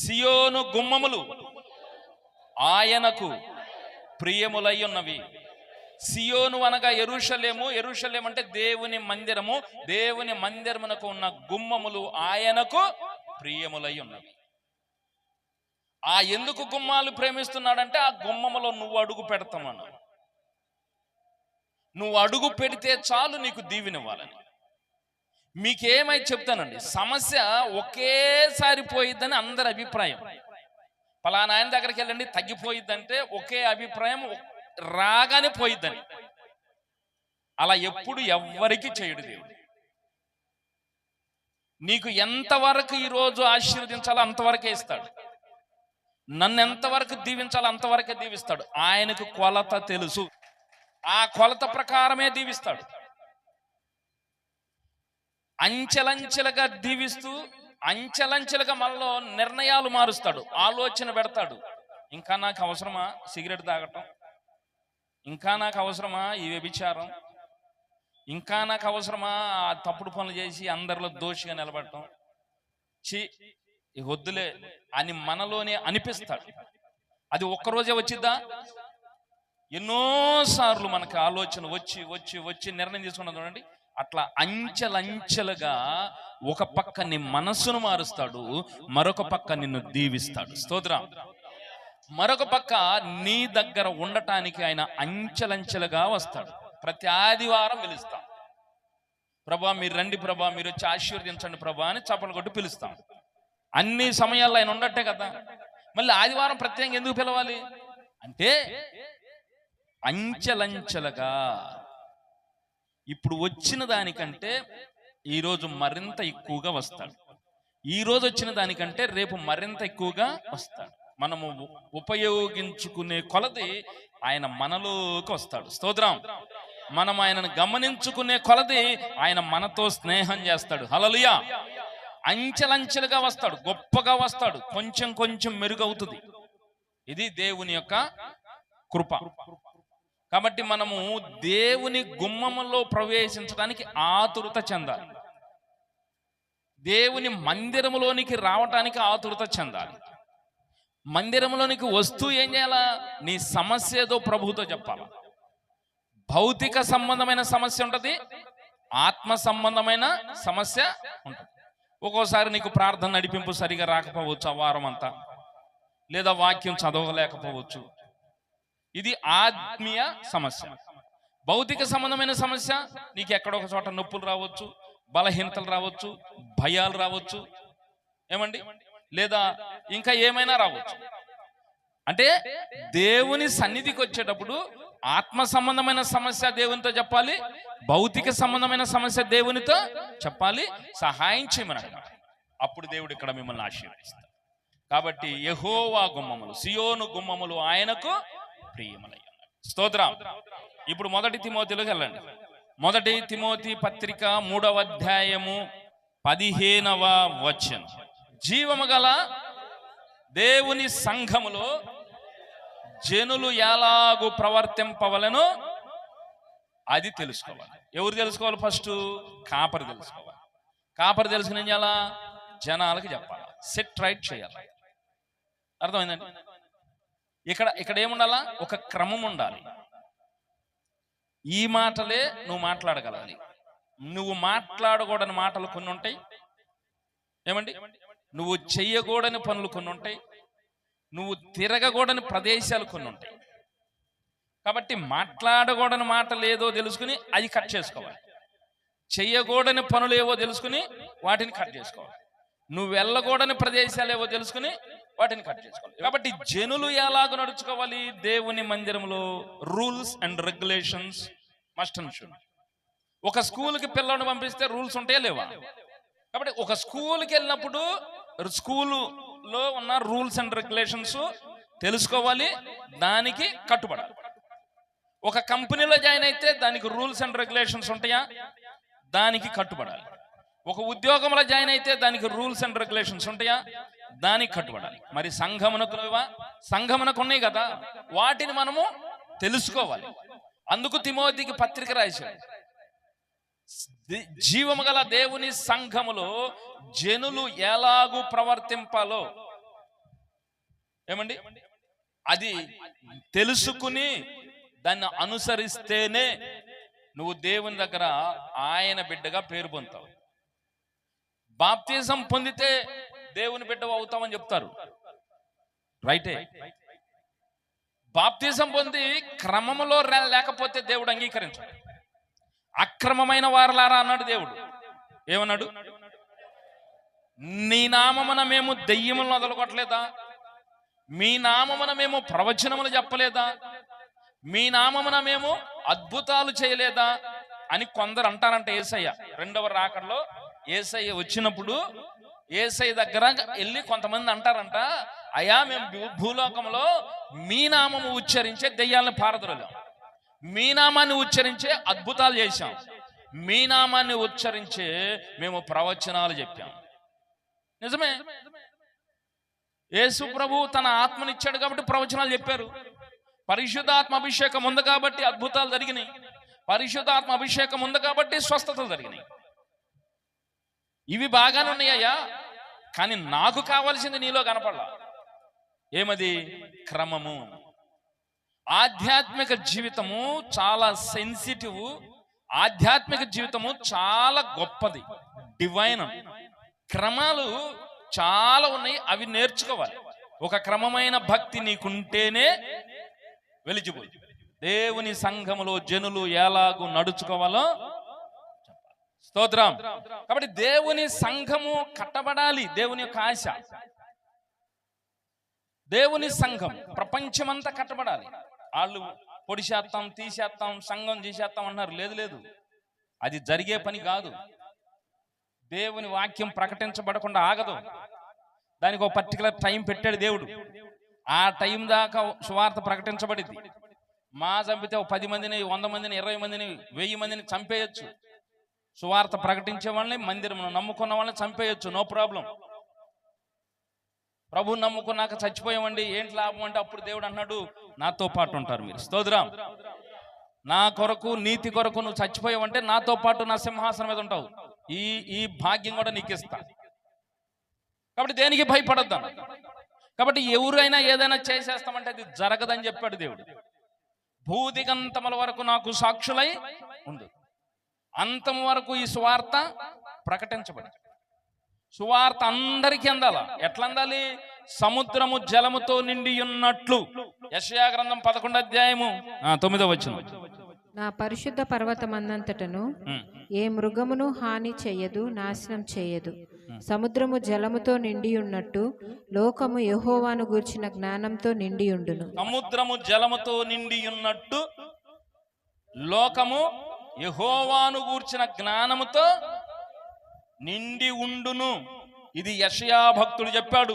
సియోను గుమ్మములు ఆయనకు ప్రియములై ఉన్నవి. సియోను అనగా యెరూషలేము. యెరూషలేము అంటే దేవుని మందిరము. దేవుని మందిరమునకు ఉన్న గుమ్మములు ఆయనకు ప్రియములై ఉన్నవి. ఆ ఎందుకు గుమ్మాలు ప్రేమిస్తున్నాడంటే ఆ గుమ్మములో నువ్వు అడుగు పెడతామన్నా. నువ్వు అడుగు పెడితే చాలు నీకు దీవెనివ్వాలని. మీకేమై చెప్తానండి, సమస్య ఒకేసారి పోయిద్దని అందరి అభిప్రాయం. పలానా ఆయన దగ్గరికి వెళ్ళండి తగ్గిపోయిద్దంటే ఒకే అభిప్రాయం, రాగానే పోయిద్దని. అలా ఎప్పుడు ఎవ్వరికి చేయడు దేవుడు. నీకు ఎంతవరకు ఈరోజు ఆశీర్వదించాలో అంతవరకే ఇస్తాడు. నన్ను ఎంతవరకు దీవించాలో అంతవరకే దీవిస్తాడు. ఆయనకు కొలత తెలుసు. ఆ కొలత ప్రకారమే దీవిస్తాడు. అంచెలంచెలుగా దీవిస్తూ అంచెలంచెలుగా మనలో నిర్ణయాలు మారుస్తాడు, ఆలోచన పెడతాడు. ఇంకా నాకు అవసరమా సిగరెట్ తాగటం? ఇంకా నాకు అవసరమా ఈ వ్యభిచారం? ఇంకా నాకు అవసరమా ఆ తప్పుడు పనులు చేసి అందరిలో దోషిగా నిలబడటం? వద్దులే అని మనలోనే అనిపిస్తాడు. అది ఒక్కరోజే వచ్చిద్దా? ఎన్నోసార్లు మనకు ఆలోచన వచ్చి వచ్చి వచ్చి నిర్ణయం తీసుకున్నది చూడండి. అట్లా అంచెలంచెలుగా ఒక పక్క నీ మనస్సును మారుస్తాడు, మరొక పక్క నిన్ను దీవిస్తాడు. స్తోత్రం. మరొక పక్క నీ దగ్గర ఉండటానికి ఆయన అంచెలంచెలుగా వస్తాడు. ప్రతి ఆదివారం పిలుస్తాం, ప్రభా మీరు రండి, ప్రభా మీరు వచ్చి ఆశీర్వదించండి ప్రభా అని చప్పలు కొట్టి పిలుస్తాం. అన్ని సమయాల్లో ఆయన ఉండట్టే కదా. మళ్ళీ ఆదివారం ప్రత్యేకంగా ఎందుకు పిలవాలి అంటే అంచెలంచెలుగా ఇప్పుడు వచ్చిన దానికంటే ఈరోజు మరింత ఎక్కువగా వస్తాడు. ఈరోజు వచ్చిన దానికంటే రేపు మరింత ఎక్కువగా వస్తాడు. మనము ఉపయోగించుకునే కొలది ఆయన మనలోకి వస్తాడు. స్తోత్రం. మనం ఆయనను గమనించుకునే కొలది ఆయన మనతో స్నేహం చేస్తాడు. హల్లెలూయా. అంచెలంచెలుగా వస్తాడు, గొప్పగా వస్తాడు, కొంచెం కొంచెం మెరుగవుతుంది. ఇది దేవుని యొక్క కృప. కాబట్టి మనము దేవుని గుమ్మములో ప్రవేశించడానికి ఆతురత చెందాలి. దేవుని మందిరములోనికి రావటానికి ఆతురత చెందాలి. మందిరంలోనికి వస్తూ ఏం చేయాలా? నీ సమస్య ఏదో ప్రభువుతో చెప్పాలా. భౌతిక సంబంధమైన సమస్య ఉంటుంది, ఆత్మ సంబంధమైన సమస్య ఉంటుంది. ఒక్కోసారి నీకు ప్రార్థన నడిపింపు సరిగా రాకపోవచ్చు ఆ వారం అంతా, లేదా వాక్యం చదవలేకపోవచ్చు. ఇది ఆత్మీయ సమస్య. భౌతిక సంబంధమైన సమస్య నీకు ఎక్కడొక చోట నొప్పులు రావచ్చు, బలహీనతలు రావచ్చు, భయాలు రావచ్చు, ఏమండి, లేదా ఇంకా ఏమైనా రావచ్చు. అంటే దేవుని సన్నిధికి వచ్చేటప్పుడు ఆత్మ సంబంధమైన సమస్య దేవునితో చెప్పాలి, భౌతిక సంబంధమైన సమస్య దేవునితో చెప్పాలి, సహాయం చేయమని అడగాలి. అప్పుడు దేవుడు ఇక్కడ మిమ్మల్ని ఆశీర్వదిస్తాడు. కాబట్టి యెహోవా గుమ్మములు, సియోను గుమ్మములు ఆయనకు ప్రియములై ఉన్నవి. స్తోత్రం. ఇప్పుడు 1 తిమోతిలోకి వెళ్ళండి. 1 తిమోతి పత్రిక 3వ అధ్యాయము 15వ వచనం. జీవము గల దేవుని సంఘములో జనులు ఎలాగూ ప్రవర్తింపవలెనో అది తెలుసుకోవాలి. ఎవరు తెలుసుకోవాలి? ఫస్ట్ కాపరి తెలుసుకోవాలి. కాపరి తెలుసుకుని ఏం చేయాలా? జనాలకు చెప్పాలి, సెట్ రైట్ చేయాలి. అర్థమైందండి? ఇక్కడ ఏముండాలా? ఒక క్రమం ఉండాలి. ఈ మాటలే నువ్వు మాట్లాడగలగాలి. నువ్వు మాట్లాడకూడని మాటలు కొన్ని ఉంటాయి, ఏమండి, నువ్వు చెయ్యకూడని పనులు కొన్ని ఉంటాయి, నువ్వు తిరగకూడని ప్రదేశాలు కొన్ని ఉంటాయి. కాబట్టి మాట్లాడకూడని మాటలు ఏదో తెలుసుకుని అది కట్ చేసుకోవాలి. చెయ్యకూడని పనులు ఏవో తెలుసుకుని వాటిని కట్ చేసుకోవాలి. నువ్వు వెళ్ళకూడని ప్రదేశాలు ఏవో తెలుసుకుని వాటిని కట్ చేసుకోవాలి. కాబట్టి జనులు ఎలాగ నడుచుకోవాలి? దేవుని మందిరంలో rules and regulations must and should. ఒక స్కూల్కి పిల్లలను పంపిస్తే రూల్స్ ఉంటాయా లేవా? కాబట్టి ఒక స్కూల్కి వెళ్ళినప్పుడు స్కూలులో ఉన్న రూల్స్ అండ్ రెగ్యులేషన్స్ తెలుసుకోవాలి, దానికి కట్టుబడాలి. ఒక కంపెనీలో జాయిన్ అయితే దానికి రూల్స్ అండ్ రెగ్యులేషన్స్ ఉంటాయా? దానికి కట్టుబడాలి. ఒక ఉద్యోగంలో జాయిన్ అయితే దానికి రూల్స్ అండ్ రెగ్యులేషన్స్ ఉంటాయా? దానికి కట్టుబడాలి. మరి సంఘమునకు ఉన్నాయి కదా, వాటిని మనము తెలుసుకోవాలి. అందుకు తిమోతికి పత్రిక రాశాడు. జీవము గల దేవుని సంఘములో జనులు ఎలాగూ ప్రవర్తింపాలో ఏమండి అది తెలుసుకుని దాన్ని అనుసరిస్తేనే నువ్వు దేవుని దగ్గర ఆయన బిడ్డగా పేరు పొందుతావు. బాప్తిజం పొందితే దేవుని బిడ్డ అవుతామని చెప్తారు, రైటే. బాప్తిజం పొంది క్రమములో లేకపోతే దేవుడు అంగీకరించాడు. అక్రమమైన వారలారా అన్నాడు దేవుడు. ఏమన్నాడు? నీ నామమున మేము దెయ్యములను వదలగొట్టలేదా? మీ నామమున మేము ప్రవచనములు చెప్పలేదా? మీ నామమున మేము అద్భుతాలు చేయలేదా అని కొందరు అంటారంట. యేసయ్య రెండవ రాకడలో యేసయ్య వచ్చినప్పుడు యేసయ్య దగ్గర వెళ్ళి కొంతమంది అంటారంట, అయ్యా మేము భూలోకంలో మీ నామము ఉచ్చరించే దెయ్యాలను పారద్రోలాం, మీ నామాన్ని ఉచ్చరించే అద్భుతాలు చేశాం, మీ నామాన్ని ఉచ్చరించే మేము ప్రవచనాలు చెప్పాం. నిజమే, యేసు ప్రభు తన ఆత్మనిచ్చాడు కాబట్టి ప్రవచనాలు చెప్పారు. పరిశుద్ధాత్మ అభిషేకం ఉంది కాబట్టి అద్భుతాలు జరిగినాయి. పరిశుద్ధాత్మ అభిషేకం ఉంది కాబట్టి స్వస్థతలు జరిగినాయి. ఇవి బాగానే ఉన్నాయ్యా, కానీ నాకు కావాల్సింది నీలో కనపడలా. ఏమది? క్రమము. ఆధ్యాత్మిక జీవితము చాలా సెన్సిటివ్. ఆధ్యాత్మిక జీవితము చాలా గొప్పది, డివైన్. క్రమాలు చాలా ఉన్నాయి, అవి నేర్చుకోవాలి. ఒక క్రమమైన భక్తి నీకుంటేనే వెలిజిబుల్. దేవుని సంఘములో జనులు ఎలాగూ నడుచుకోవాలో స్తోత్రం. కాబట్టి దేవుని సంఘము కట్టబడాలి, దేవుని యొక్క ఆశ. దేవుని సంఘం ప్రపంచమంతా కట్టబడాలి. వాళ్ళు పొడిచేస్తాం, తీసేస్తాం, సంఘం చేసేస్తాం అన్నారు. లేదు లేదు, అది జరిగే పని కాదు. దేవుని వాక్యం ప్రకటించబడకుండా ఆగదు. దానికి ఒక పర్టికులర్ టైం పెట్టాడు దేవుడు. ఆ టైం దాకా సువార్త ప్రకటించబడింది. చంపితే 10 మందిని, 100 మందిని, 20 మందిని, 1000 మందిని చంపేయచ్చు. సువార్త ప్రకటించే వాళ్ళని, మందిరం నమ్ముకున్న వాళ్ళని చంపేయచ్చు, నో ప్రాబ్లం. ప్రభు నమ్ముకున్నాక చచ్చిపోయామండి ఏంటి లాభం అంటే అప్పుడు దేవుడు అన్నాడు, నాతో పాటు ఉంటారు మీరు. స్తోత్రం. నా కొరకు, నీతి కొరకు నువ్వు చచ్చిపోయావంటే నాతో పాటు నా సింహాసనం మీద ఉంటావు. ఈ భాగ్యం కూడా నీకు ఇస్తా. కాబట్టి దేనికి భయపడద్దాం. కాబట్టి ఎవరైనా ఏదైనా చేసేస్తామంటే అది జరగదని చెప్పాడు దేవుడు. భూదిగంతముల వరకు నాకు సాక్షులై ఉండు. అంతం వరకు ఈ సువార్త ప్రకటించబడి, సువార్త అందరికీ అందాల. ఎట్లా అందాలి? సముద్రము జలముతో నిండి ఉన్నట్లు. యెషయా గ్రంథం 11వ అధ్యాయము 9వ వచనం. నా పరిశుద్ధ పర్వతమందంతటను ఏ మృగమును హాని చెయ్యదు, నాశనం చేయదు. సముద్రము జలముతో నిండి ఉన్నట్టు లోకము యెహోవాను గూర్చిన జ్ఞానంతో నిండి ఉండును. సముద్రము జలముతో నిండి ఉన్నట్టు లోకము యెహోవాను గూర్చిన జ్ఞానముతో నిండి ఉండును. ఇది యెషయా భక్తుడు చెప్పాడు.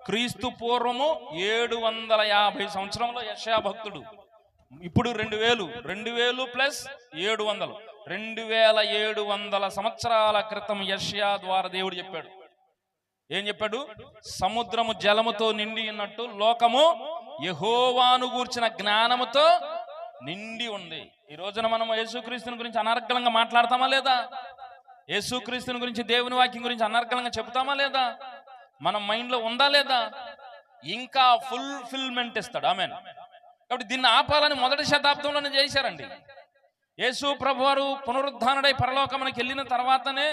క్రీస్తు పూర్వము 750 సంవత్సరంలో యెషయా భక్తుడు. ఇప్పుడు 2000 ప్లస్ 700, 2700 సంవత్సరాల క్రితం యెషయా ద్వారా దేవుడు చెప్పాడు. ఏం చెప్పాడు? సముద్రము జలముతో నిండి ఉన్నట్టు లోకము యెహోవాను గూర్చిన జ్ఞానముతో నిండి ఉంది. ఈ రోజున మనం యేసుక్రీస్తుని గురించి అనర్గళంగా మాట్లాడతామా లేదా? యేసుక్రీస్తుని గురించి, దేవుని వాక్యం గురించి అనర్గళంగా చెప్తామా లేదా? మన మైండ్లో ఉందా లేదా? ఇంకా ఫుల్ఫిల్మెంట్ ఇస్తాడు. ఆమేన్. కాబట్టి దీన్ని ఆపాలని 1వ శతాబ్దంలోనే చేశారండి. యేసు ప్రభువారు పునరుద్ధానుడై పరలోకమునకు వెళ్ళిన తర్వాతనే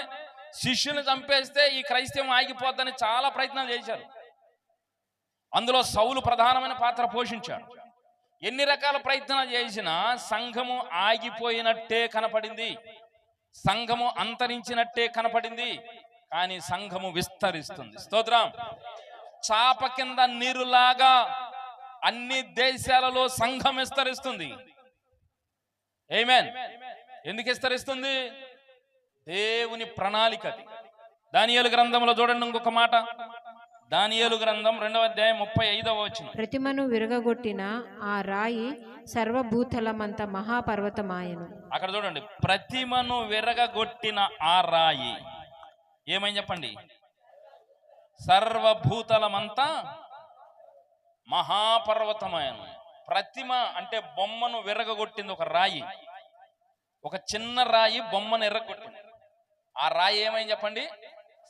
శిష్యుని చంపేస్తే ఈ క్రైస్తవం ఆగిపోద్దని చాలా ప్రయత్నాలు చేశారు. అందులో సౌలు ప్రధానమైన పాత్ర పోషించాడు. ఎన్ని రకాల ప్రయత్నాలు చేసినా సంఘము ఆగిపోయినట్టే కనపడింది, సంఘము అంతరించినట్టే కనపడింది. కానీ సంఘము విస్తరిస్తుంది. స్తోత్రం. చాప కింద నీరులాగా అన్ని దేశాలలో సంఘం విస్తరిస్తుంది. ఆమేన్. ఎందుకు విస్తరిస్తుంది? దేవుని ప్రణాళిక అది. దానియేలు గ్రంథంలో చూడండి ఇంకొక మాట. దానియేలు గ్రంథం 2వ అధ్యాయం 35వ వచనం. ప్రతిమను విరగగొట్టిన ఆ రాయి సర్వభూతలమంత మహాపర్వతమాయను. అక్కడ చూడండి, ప్రతిమను విరగగొట్టిన ఆ రాయి ఏమని చెప్పండి? సర్వభూతలమంతా మహాపర్వతమాయను. ప్రతిమ అంటే బొమ్మను విరగగొట్టింది ఒక రాయి. ఒక చిన్న రాయి బొమ్మను ఎర్రగొట్టింది. ఆ రాయి ఏమైంది చెప్పండి?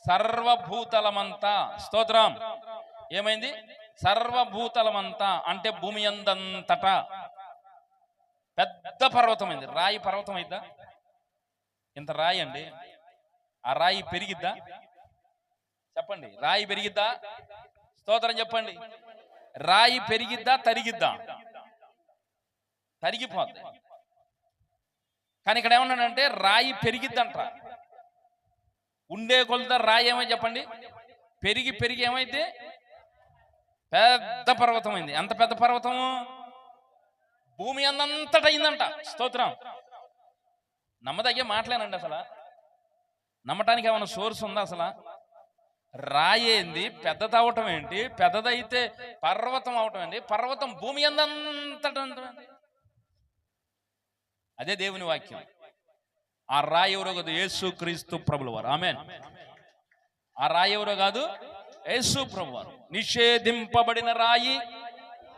సర్వభూతలమంతా. స్తోత్రం. ఏమైంది? సర్వభూతలమంతా అంటే భూమి అందంతటా పెద్ద పర్వతమైంది. రాయి పర్వతం అయిద్దా? ఇంత రాయి అండి. ఆ రాయి పెరిగిద్దా చెప్పండి? రాయి పెరిగిద్దా? స్తోత్రం చెప్పండి. రాయి పెరిగిద్దా తరిగిద్దా? తరిగిపోద్ది. కానీ ఇక్కడ ఏమన్నాడంటే రాయి పెరిగిద్దంట. ఉండే కొలత రాయి ఏమై చెప్పండి? పెరిగి పెరిగి ఏమైతే పెద్ద పర్వతం అయింది. ఎంత పెద్ద పర్వతము? భూమి అందంతట అయిందంట. స్తోత్రం. నమ్మదగ్గే మాటలేనండి. అసలు నమ్మటానికి ఏమైనా సోర్స్ ఉందా? అసలు రాయి ఏంది పెద్దది అవటం ఏంటి? పెద్దదైతే పర్వతం అవటం ఏంటి? పర్వతం భూమి అందంతట. అదే దేవుని వాక్యం. ఆ రాయి ఎవరో కాదు, యేసుక్రీస్తు ప్రభుల వారు. ఆమేన్. ఆ రాయి ఎవరో కాదు, యేసు ప్రభు వారు. నిషేధింపబడిన రాయి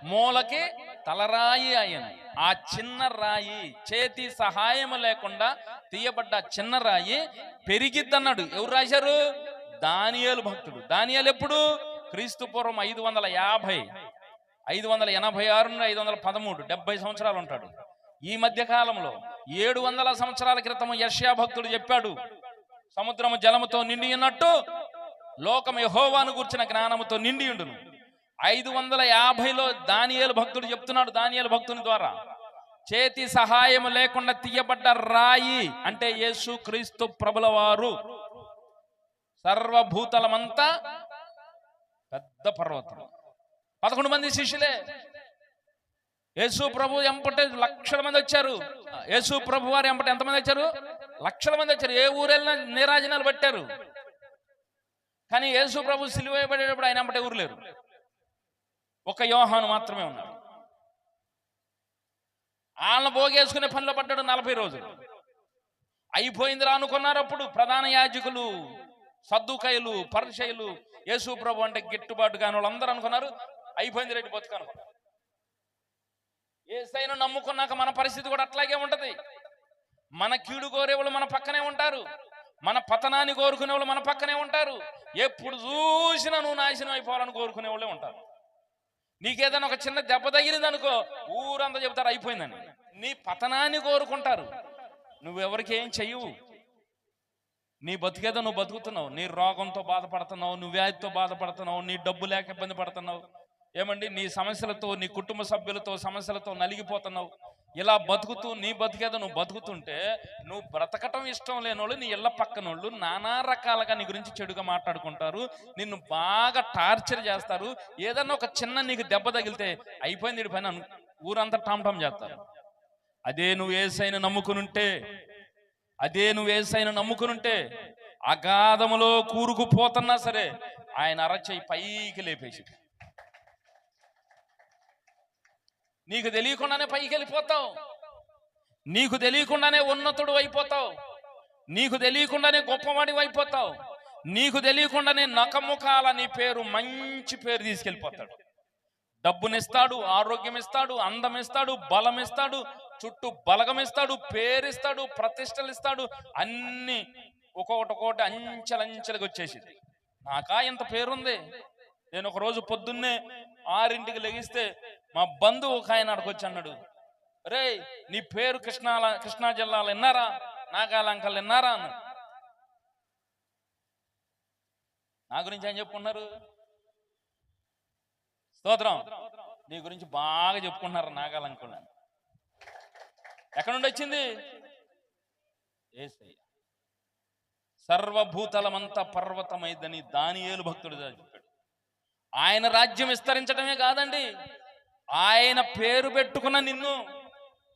మూలకి తలరాయి ఆయన. ఆ చిన్న రాయి, చేతి సహాయం లేకుండా తీయబడ్డ చిన్న రాయి పెరిగిద్దన్నాడు. ఎవరు రాశారు? దానియేలు భక్తుడు. దానియేలు ఎప్పుడు? క్రీస్తు పూర్వం 550, 586 నుండి 513, 70 సంవత్సరాలు ఉంటాడు. ఈ మధ్య కాలంలో 700 సంవత్సరాల క్రితం యెషయా భక్తుడు చెప్పాడు, సముద్రము జలముతో నిండి ఉన్నట్టు లోకం యెహోవాను గూర్చిన జ్ఞానముతో నిండి ఉండును. 550లో దానియేలు భక్తుడు చెప్తున్నాడు. దానియేలు భక్తుని ద్వారా చేతి సహాయం లేకుండా తీయబడ్డ రాయి అంటే యేసు క్రీస్తు ప్రభుల వారు. సర్వభూతలమంతా పెద్ద పర్వతం. 11 మంది శిష్యులే. యేసు ప్రభు ఎంపటే లక్షల మంది వచ్చారు. యేసు ప్రభు వారు ఎంపట ఎంతమంది వచ్చారు? లక్షల మంది వచ్చారు. ఏ ఊరెళ్ళినా నీరాజనాలు పెట్టారు. కానీ యేసు ప్రభు సిలువ వేయబడేటప్పుడు ఆయన ఎంపటే ఊరు లేరు. ఒక యోహాను మాత్రమే ఉన్నాడు. వాళ్ళని భోగేసుకునే పనిలో పడ్డాడు 40 రోజులు. అయిపోయిందిరా అనుకున్నారు. అప్పుడు ప్రధాన యాజకులు, సద్దుకయ్యులు, పరిసయ్యులు యేసు ప్రభు అంటే గిట్టుబాటు కాని వాళ్ళందరూ అనుకున్నారు అయిపోయింది రెడ్డి బతుకు అనుకున్నారు. యేసయ్యను నమ్ముకున్నాక మన పరిస్థితి కూడా అట్లాగే ఉంటది. మన కీడు కోరేవాళ్ళు మన పక్కనే ఉంటారు. మన పతనాన్ని కోరుకునే వాళ్ళు మన పక్కనే ఉంటారు. ఎప్పుడు చూసినా నువ్వు నాశనం అయిపోవాలని కోరుకునే వాళ్ళే ఉంటారు. నీకేదైనా ఒక చిన్న దెబ్బ తగిలింది అనుకో, ఊరంతా చెబుతారు అయిపోయిందని. నీ పతనాన్ని కోరుకుంటారు. నువ్వెవరికి ఏం చెయ్యవు. నీ బతికేదో నువ్వు బతుకుతున్నావు. నీ రోగంతో బాధపడుతున్నావు, నువ్వు వ్యాధితో బాధపడుతున్నావు, నీ డబ్బు లేక ఇబ్బంది పడుతున్నావు. ఏమండి, నీ సమస్యలతో, నీ కుటుంబ సభ్యులతో సమస్యలతో నలిగిపోతున్నావు. ఇలా బతుకుతూ నీ బతికేదో నువ్వు బతుకుతుంటే నువ్వు బ్రతకటం ఇష్టం లేనోళ్ళు నీ ఇళ్ళ పక్కనోళ్ళు నానా రకాలుగా నీ గురించి చెడుగా మాట్లాడుకుంటారు. నిన్ను బాగా టార్చర్ చేస్తారు. ఏదన్నా ఒక చిన్న నీకు దెబ్బ తగిలితే అయిపోయింది వీడి పైన ఊరంతా టామ్ చేస్తారు. అదే నువ్వు యేసయ్యను నమ్ముకునుంటే అగాధములో కూరుకుపోతున్నా సరే ఆయన అరచేయి పైకి లేపేసి నీకు తెలియకుండానే పైకి వెళ్ళిపోతావు. నీకు తెలియకుండానే ఉన్నతుడు అయిపోతావు. నీకు తెలియకుండానే గొప్పవాడి అయిపోతావు. నీకు తెలియకుండానే నకముఖాల నీ పేరు మంచి పేరు తీసుకెళ్ళిపోతాడు. డబ్బునిస్తాడు, ఆరోగ్యం ఇస్తాడు, అందం ఇస్తాడు, బలం ఇస్తాడు, చుట్టూ బలగం ఇస్తాడు, పేరిస్తాడు, ప్రతిష్టలు ఇస్తాడు. అన్ని ఒక్కొక్కటి అంచెలంచెలుగా వచ్చేసింది. నాకా ఇంత పేరుంది. నేను ఒక రోజు పొద్దున్నే 6ంటికి లెగిస్తే మా బంధువు ఒక ఆయన అక్కడికి వచ్చి అన్నాడు, రే నీ పేరు కృష్ణా జిల్లాలో విన్నారా, నాగాలంకలు విన్నారా అన్నాడు. నా గురించి ఏం చెప్పుకున్నారు? స్తోత్రం. నీ గురించి బాగా చెప్పుకుంటున్నారు నాగాలంకలు. ఎక్కడి నుండి వచ్చింది? యేసయ్య. సర్వభూతలమంతా పర్వతమైందని దానియేలు భక్తుడు చెప్పాడు. ఆయన రాజ్యం విస్తరించడమే కాదండి, ఆయన పేరు పెట్టుకున్న నిన్ను,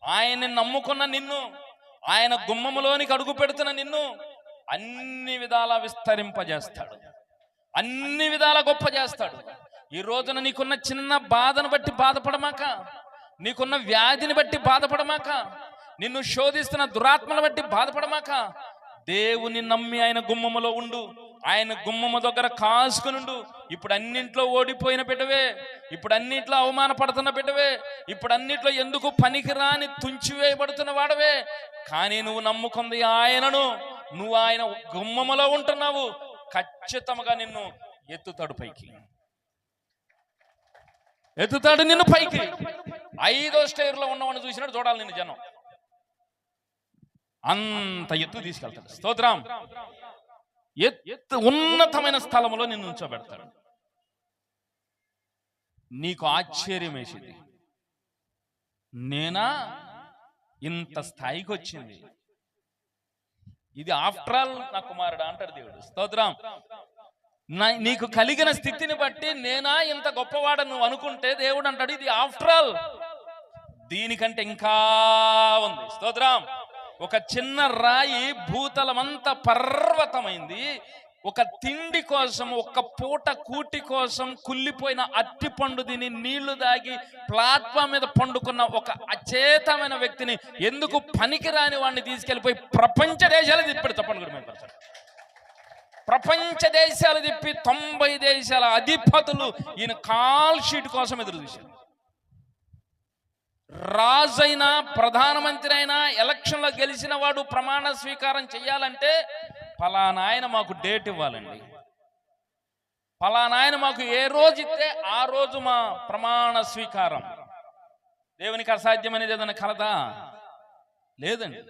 ఆయన్ని నమ్ముకున్న నిన్ను, ఆయన గుమ్మములోనికి అడుగు పెడుతున్న నిన్ను అన్ని విధాలా విస్తరింపజేస్తాడు, అన్ని విధాలా గొప్ప చేస్తాడు. ఈ రోజున నీకున్న చిన్న బాధను బట్టి బాధపడమాక, నీకున్న వ్యాధిని బట్టి బాధపడమాక, నిన్ను శోధిస్తున్న దురాత్మను బట్టి బాధపడమాక, దేవుని నమ్మి ఆయన గుమ్మములో ఉండు. ఆయన గుమ్మము దగ్గర కాసుకునుండు. ఇప్పుడు అన్నింట్లో ఓడిపోయిన బిడ్డవే, ఇప్పుడు అన్నింట్లో అవమానపడుతున్న బిడ్డవే, ఇప్పుడు అన్నింట్లో ఎందుకు పనికిరాని తుంచివేయబడుతున్న వాడవే. కానీ నువ్వు నమ్ముకుంది ఆయనను, నువ్వు ఆయన గుమ్మములో ఉంటున్నావు. ఖచ్చితంగా నిన్ను ఎత్తుతాడు పైకి, ఎత్తుతాడు నిన్ను పైకి. 5వ స్టైర్లో ఉన్నవాడిని చూసినట్టు చూడాలి నిన్ను జనం. అంత ఎత్తు తీసుకెళ్తాడు. స్తోత్రం. ఉన్నతమైన స్థలంలో నిన్ను ఉంచోబెడతాడు. నీకు ఆశ్చర్యం వేసింది, నేనా ఇంత స్థాయికి వచ్చింది, ఇది ఆఫ్టర్ ఆల్ నా కుమారుడు అంటాడు దేవుడు. స్తోత్రం. నీకు కలిగిన స్థితిని బట్టి నేనా ఇంత గొప్పవాడు నువ్వు అనుకుంటే దేవుడు అంటాడు ఇది ఆఫ్టర్ ఆల్, దీనికంటే ఇంకా ఉంది. స్తోత్రం. ఒక చిన్న రాయి భూతలమంతా పర్వతమైంది. ఒక తిండి కోసం, ఒక్క పూట కూటి కోసం కుళ్ళిపోయిన అట్టి పండు తిని నీళ్లు దాగి ప్లాట్ఫామ్ మీద పండుకున్న ఒక అచేతమైన వ్యక్తిని ఎందుకు పనికిరాని వాడిని తీసుకెళ్ళిపోయి ప్రపంచ దేశాలు తిప్పాడు. తప్పని కూడా మేము ప్రపంచ దేశాలు తిప్పి 90 దేశాల అధిపతులు ఈయన కాల్ షీట్ కోసం ఎదురు చూశారు. రాజైనా ప్రధానమంత్రి అయినా ఎలక్షన్లో గెలిచిన వాడు ప్రమాణ స్వీకారం చెయ్యాలంటే ఫలానా ఆయన మాకు డేట్ ఇవ్వాలండి, ఫలానా ఆయన మాకు ఏ రోజు ఇస్తే ఆ రోజు మా ప్రమాణ స్వీకారం. దేవునికి అసాధ్యమనేది ఏదైనా కలదా? లేదండి.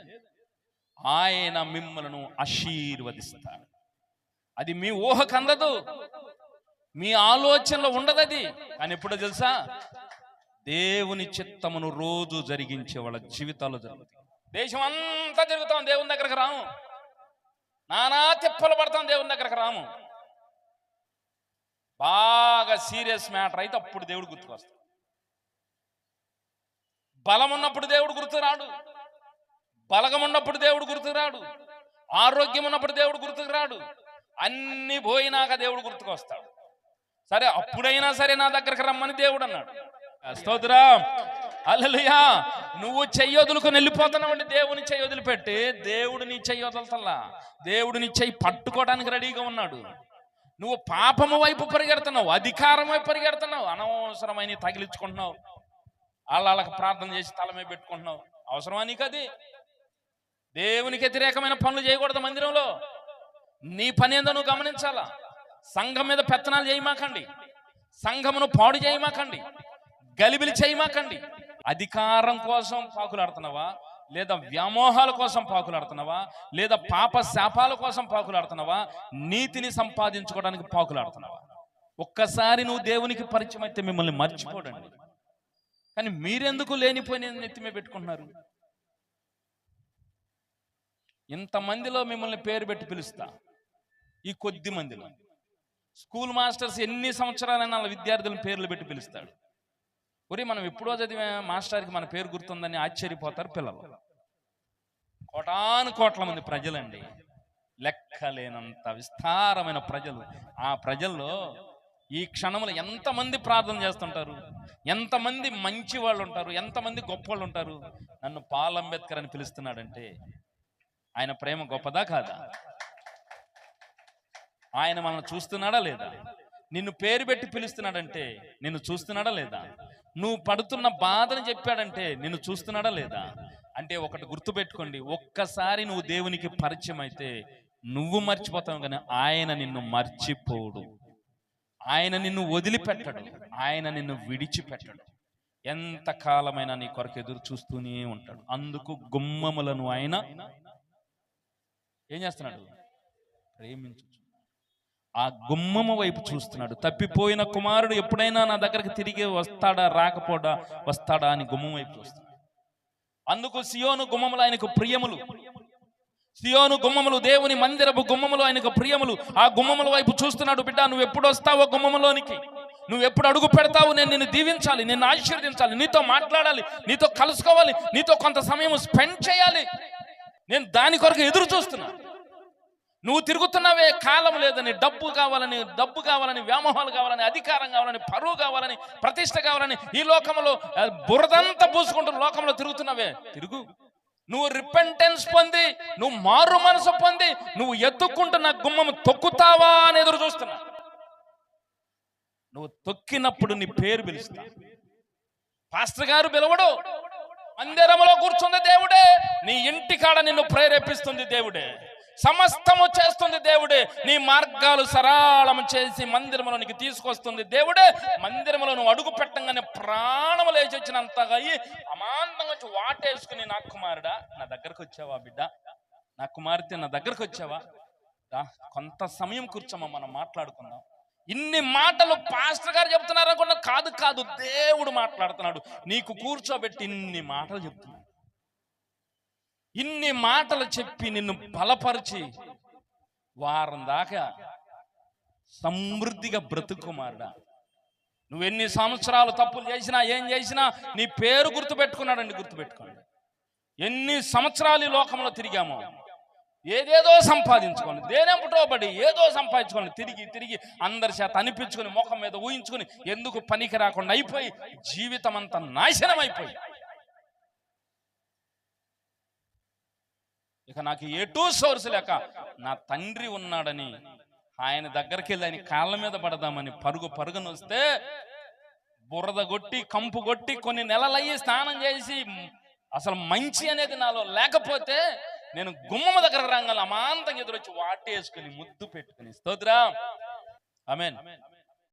ఆయన మిమ్మలను ఆశీర్వదిస్తాడు. అది మీ ఊహకు అందదు, మీ ఆలోచనలో ఉండదు అది. కానీ ఎప్పుడో తెలుసా, దేవుని చిత్తమును రోజు జరిగించే వాళ్ళ జీవితాల్లో జరుగుతుంది. దేశం అంతా జరుగుతాం, దేవుని దగ్గరకు రాము. నానా తిప్పలు పడతాం, దేవుని దగ్గరకు రాము. బాగా సీరియస్ మ్యాటర్ అయితే అప్పుడు దేవుడు గుర్తుకొస్తాడు. బలం ఉన్నప్పుడు దేవుడు గుర్తురాడు, బలగం ఉన్నప్పుడు దేవుడు గుర్తురాడు, ఆరోగ్యం ఉన్నప్పుడు దేవుడు గుర్తుకు రాడు. అన్ని పోయినాక దేవుడు గుర్తుకొస్తాడు. సరే అప్పుడైనా సరే నా దగ్గరకు రమ్మని దేవుడు అన్నాడు. స్తోత్రం. హల్లెలూయా. నువ్వు చెయ్యొదులుకొని వెళ్ళిపోతున్నావండి, దేవుని చెయ్యి వదిలిపెట్టి. దేవుడు నీ చెయ్యి వదలతల్లా, దేవుడు నీ చెయ్యి పట్టుకోవడానికి రెడీగా ఉన్నాడు. నువ్వు పాపము వైపు పరిగెడుతున్నావు, అధికారం వైపు పరిగెడుతున్నావు, అనవసరమైన తగిలించుకుంటున్నావు, వాళ్ళకి ప్రార్థన చేసి తల మీద పెట్టుకుంటున్నావు. అవసరమా నీకు అది? దేవునికి వ్యతిరేకమైన పనులు చేయకూడదు మందిరంలో. నీ పని ఏందో నువ్వు గమనించాలా. సంఘం మీద పెత్తనాలు చేయమాకండి, సంఘమును పాడు చేయమాకండి, గలిబిలి చేయమాకండి. అధికారం కోసం పాకులాడుతున్నావా, లేదా వ్యామోహాల కోసం పాకులాడుతున్నావా, లేదా పాప శాపాల కోసం పాకులాడుతున్నావా, నీతిని సంపాదించుకోవడానికి పాకులాడుతున్నావా? ఒక్కసారి నువ్వు దేవునికి పరిచయం అయితే మిమ్మల్ని మర్చిపోడండి. కానీ మీరెందుకు లేనిపోయిన నెత్తిమే పెట్టుకుంటున్నారు? ఇంతమందిలో మిమ్మల్ని పేరు పెట్టి పిలుస్తా, ఈ కొద్ది మందిలో స్కూల్ మాస్టర్స్ ఎన్ని సంవత్సరాలైనా వాళ్ళ విద్యార్థులను పేర్లు పెట్టి పిలుస్తాడు. ఒరే మనం ఎప్పుడో చదివే మాస్టర్కి మన పేరు గుర్తుందని ఆశ్చర్యపోతారు పిల్లలు. కోటాను కోట్ల మంది ప్రజలండి, లెక్కలేనంత విస్తారమైన ప్రజలు. ఆ ప్రజల్లో ఈ క్షణంలో ఎంతమంది ప్రార్థన చేస్తుంటారు, ఎంతమంది మంచి వాళ్ళు ఉంటారు, ఎంతమంది గొప్ప వాళ్ళు ఉంటారు. నన్ను పాల్ అంబేద్కర్ అని పిలుస్తున్నాడంటే ఆయన ప్రేమ గొప్పదా కాదా? ఆయన మనల్ని చూస్తున్నాడా లేదా? నిన్ను పేరు పెట్టి పిలుస్తున్నాడంటే నిన్ను చూస్తున్నాడా లేదా? నువ్వు పడుతున్న బాధను చెప్పాడంటే నిన్ను చూస్తున్నాడా లేదా? అంటే ఒకటి గుర్తుపెట్టుకోండి, ఒక్కసారి నువ్వు దేవునికి పరిచయం అయితే నువ్వు మర్చిపోతావు, కానీ ఆయన నిన్ను మర్చిపోడు, ఆయన నిన్ను వదిలిపెట్టడు, ఆయన నిన్ను విడిచిపెట్టడు. ఎంత కాలమైనా నీ కొరకు ఎదురు చూస్తూనే ఉంటాడు. అందుకు గుమ్మములను ఆయన ఏం చేస్తున్నాడు? ప్రేమించు. ఆ గుమ్మము వైపు చూస్తున్నాడు. తప్పిపోయిన కుమారుడు ఎప్పుడైనా నా దగ్గరకు తిరిగి వస్తాడా, రాకపోడా, వస్తాడా అని గుమ్మం వైపు చూస్తాడు. అందుకు సియోను గుమ్మములు ఆయనకు ప్రియములు, సియోను గుమ్మములు, దేవుని మందిరపు గుమ్మములు ఆయనకు ప్రియములు. ఆ గుమ్మముల వైపు చూస్తున్నాడు. బిడ్డ, నువ్వు ఎప్పుడు వస్తావో గుమ్మములోనికి, నువ్వు ఎప్పుడు అడుగు పెడతావు, నేను నిన్ను దీవించాలి, నిన్ను ఆశీర్వదించాలి, నీతో మాట్లాడాలి, నీతో కలుసుకోవాలి, నీతో కొంత సమయం స్పెండ్ చేయాలి. నేను దాని కొరకు ఎదురు చూస్తున్నా. నువ్వు తిరుగుతున్నావే కాలం లేదని, డబ్బు కావాలని, వ్యామోహాలు కావాలని, అధికారం కావాలని, పరువు కావాలని, ప్రతిష్ట కావాలని, ఈ లోకంలో బురదంతా పూసుకుంటూ లోకంలో తిరుగుతున్నావే. తిరుగు. నువ్వు రిపెంటెన్స్ పొంది, నువ్వు మారు మనసు పొంది, నువ్వు ఎత్తుకుంటున్న గుమ్మం తొక్కుతావా అని ఎదురు చూస్తున్నా. నువ్వు తొక్కినప్పుడు నీ పేరు పిలుస్తా. పాస్టర్ గారు పిలవడు, మందిరంలో కూర్చుంది దేవుడే, నీ ఇంటి కాడ నిన్ను ప్రేరేపిస్తుంది దేవుడే, సమస్తము చేస్తుంది దేవుడే, నీ మార్గాలు సరళం చేసి మందిరంలోనికి తీసుకొస్తుంది దేవుడే. మందిరంలో నువ్వు అడుగు పెట్టంగానే ప్రాణము లేచి వచ్చినంతగా అయ్యి అమాంతంగా వచ్చి వాటేసుకుని, నా కుమారుడా నా దగ్గరకు వచ్చావా, బిడ్డ నా కుమార్తె నా దగ్గరకు వచ్చావా, కొంత సమయం కూర్చోమా మనం మాట్లాడుకుందాం. ఇన్ని మాటలు పాస్టర్ గారు చెప్తున్నారు అనుకున్నా, కాదు కాదు, దేవుడు మాట్లాడుతున్నాడు. నీకు కూర్చోబెట్టి ఇన్ని మాటలు చెప్తున్నాడు. ఇన్ని మాటలు చెప్పి నిన్ను బలపరిచి వారం దాకా సమృద్ధిగా బ్రతుకుమారుడా. నువ్వెన్ని సంవత్సరాలు తప్పులు చేసినా ఏం చేసినా నీ పేరు గుర్తుపెట్టుకున్నాడండి. గుర్తుపెట్టుకోండి, ఎన్ని సంవత్సరాలు ఈ లోకంలో తిరిగామో, ఏదేదో సంపాదించుకోండి, దేనెంపుటో పడి ఏదో సంపాదించుకోండి, తిరిగి తిరిగి అందరి చేత అనిపించుకొని ముఖం మీద ఊహించుకొని ఎందుకు పనికి రాకుండా అయిపోయి జీవితం అంతా నాశనం అయిపోయి, ఇక నాకు ఎటూ సోర్స్ లేక నా తండ్రి ఉన్నాడని ఆయన దగ్గరికి వెళ్ళి ఆయన కాళ్ళ మీద పడదామని పరుగును వస్తే బురద కొట్టి కంపు కొట్టి కొన్ని నెలలయ్యి స్నానం చేసి అసలు మంచి అనేది నాలో లేకపోతే నేను గుమ్మమ దగ్గర రంగాల అమాంతంగా ఎదురొచ్చి వాటేసుకుని ముద్దు పెట్టుకుని స్తోత్రం, ఆమేన్.